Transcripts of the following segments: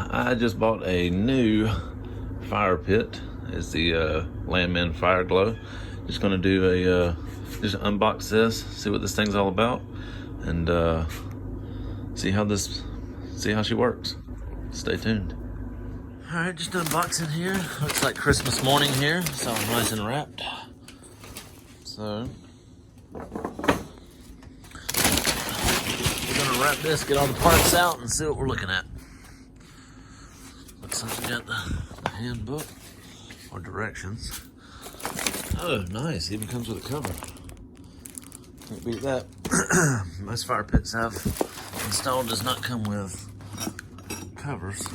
I just bought a new fire pit. It's the Landmann Fireglow. Just gonna do a just unbox this, see what this thing's all about, and see how she works. Stay tuned. All right, just unboxing here. Looks like Christmas morning here. It's all nice and wrapped. So we're gonna wrap this, get all the parts out, and see what we're looking at. Looks like we got the handbook or directions. Oh, nice! Even comes with a cover. Can't beat that. Most fire pits I've installed does not come with covers.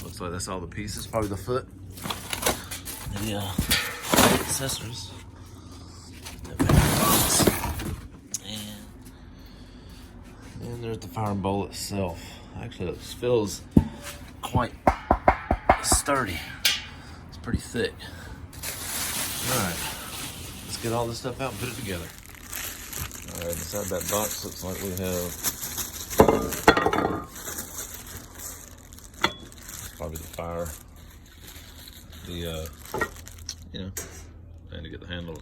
Looks like that's all the pieces, probably the foot, the accessories. And there's the fire bowl itself. Actually, it feels quite sturdy. It's pretty thick. All right, let's get all this stuff out and put it together. All right, inside that box looks like we have probably the fire, and to get the handle.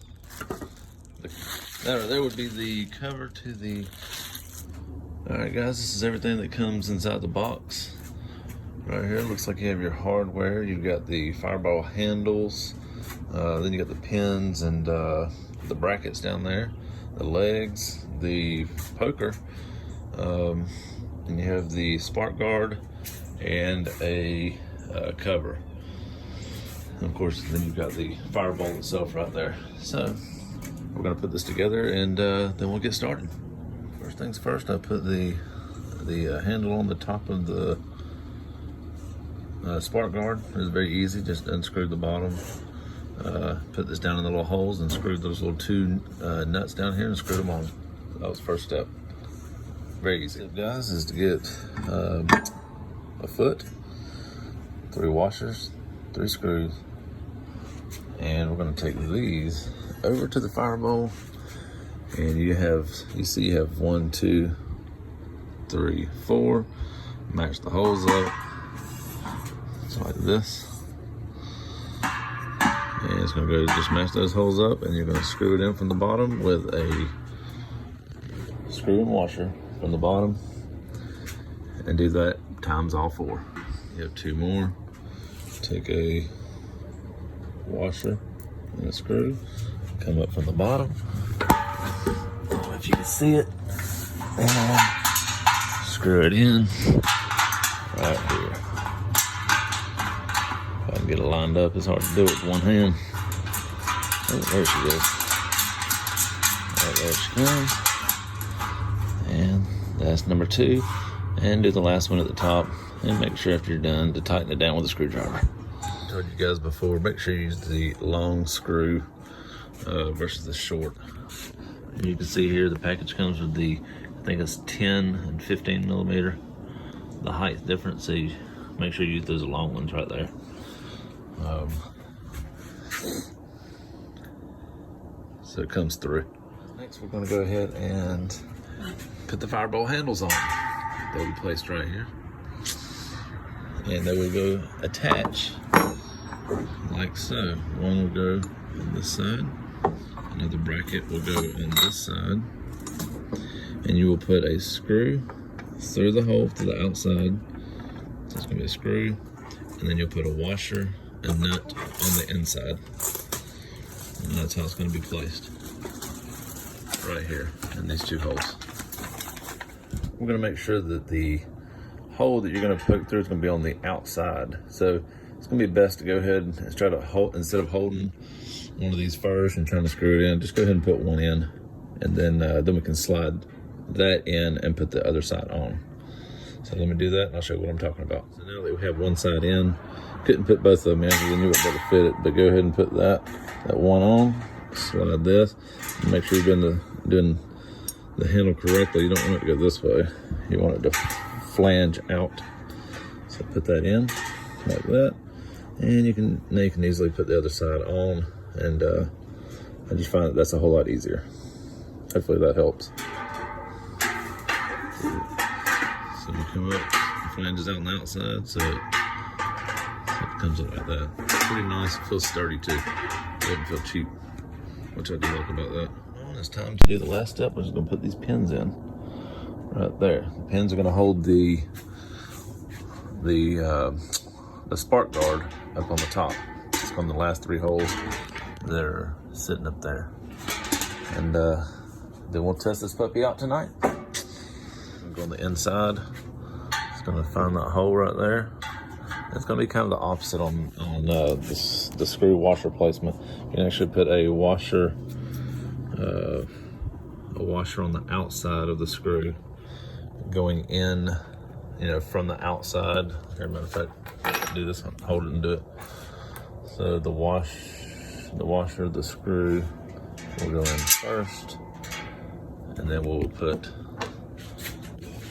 There would be the cover to the. All right, guys, this is everything that comes inside the box. Right here, looks like you have your hardware. You've got the fireball handles, then you got the pins and the brackets down there, the legs, the poker, and you have the spark guard and a cover. And of course, then you've got the fireball itself right there. So we're gonna put this together and then we'll get started. First things first, I put the handle on the top of the spark guard. It's very easy, just unscrew the bottom, put this down in the little holes and screw those little two nuts down here and screw them on. That was the first step. Very easy. Step, guys, is to get a foot, 3 washers, 3 screws, and we're going to take these over to the fire bowl. And you see you have 1, 2, 3, 4. Match the holes up. So like this. And it's gonna go just match those holes up, and you're gonna screw it in from the bottom with a screw and washer from the bottom. And do that times all 4. You have 2 more. Take a washer and a screw. Come up from the bottom. If you can see it, and screw it in right here. If I can get it lined up, it's hard to do it with one hand. Oh, there she goes. Right, there she comes. And that's number 2. And do the last one at the top, and make sure after you're done to tighten it down with a screwdriver. I told you guys before, make sure you use the long screw versus the short. And you can see here the package comes with the, I think it's 10 and 15 millimeter, the height difference. So you make sure you use those long ones right there. So it comes through. Next, we're going to go ahead and put the fireball handles on. They'll be placed right here, and they will go attach like so. One will go on this side. Another bracket will go on this side, and you will put a screw through the hole to the outside. So it's going to be a screw, and then you'll put a washer and nut on the inside, and that's how it's going to be placed right here in these 2 holes. We're going to make sure that the hole that you're going to poke through is going to be on the outside. So it's going to be best to go ahead and try to hold, instead of holding one of these first and trying to screw it in, just go ahead and put one in, and then we can slide that in and put the other side on. So let me do that and I'll show you what I'm talking about. So now that we have one side in, couldn't put both of them in because I knew it better fit it, but go ahead and put that one on, slide this, and make sure you're doing the handle correctly. You don't want it to go this way, you want it to flange out. So put that in like that, and now you can easily put the other side on. And I just find that that's a whole lot easier. Hopefully that helps. So you come up flanges out on the outside, so it comes up like that. Pretty nice. It feels sturdy too. It doesn't feel cheap, which I do like about that. Well, it's time to do the last step. We're just gonna put these pins in right there. The pins are gonna hold the spark guard up on the top. It's on the last 3 holes that are sitting up there. And then we'll test this puppy out tonight. I'm going on the inside. It's gonna find that hole right there. It's gonna be kind of the opposite on the screw washer placement. You can actually put a washer on the outside of the screw, going in, you know, from the outside. Here, matter of fact, do this, hold it and do it. So the washer, the screw will go in first, and then we'll put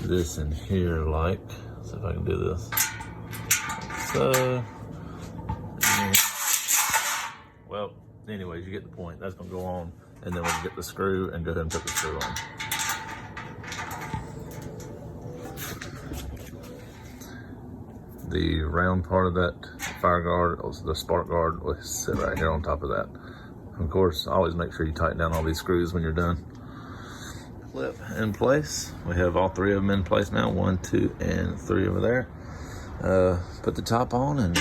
this in here, like, see if I can do this. So, well, anyways, you get the point. That's gonna go on, and then we'll get the screw and go ahead and put the screw on. The round part of that fire guard, the spark guard, will sit right here on top of that. Of course, always make sure you tighten down all these screws when you're done. Clip in place. We have all 3 of them in place now. 1, 2, and 3 over there. Put the top on, and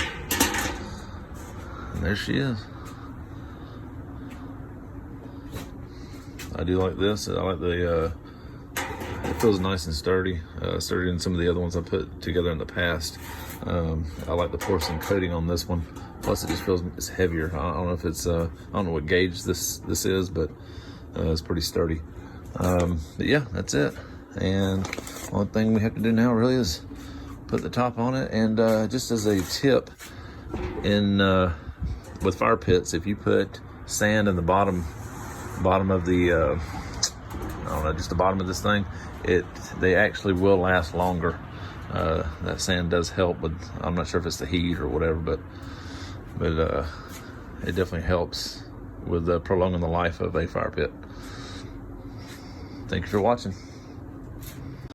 there she is. I do like this. I like the, it feels nice and sturdy. Sturdier than some of the other ones I put together in the past. I like the porcelain coating on this one. Plus, it just feels it's heavier. I don't know if it's I don't know what gauge this is, but it's pretty sturdy. But yeah, that's it. And one thing we have to do now really is put the top on it. And just as a tip, in with fire pits, if you put sand in the bottom of the I don't know, just the bottom of this thing, they actually will last longer. That sand does help with, I'm not sure if it's the heat or whatever, but it definitely helps with prolonging the life of a fire pit. Thank you for watching.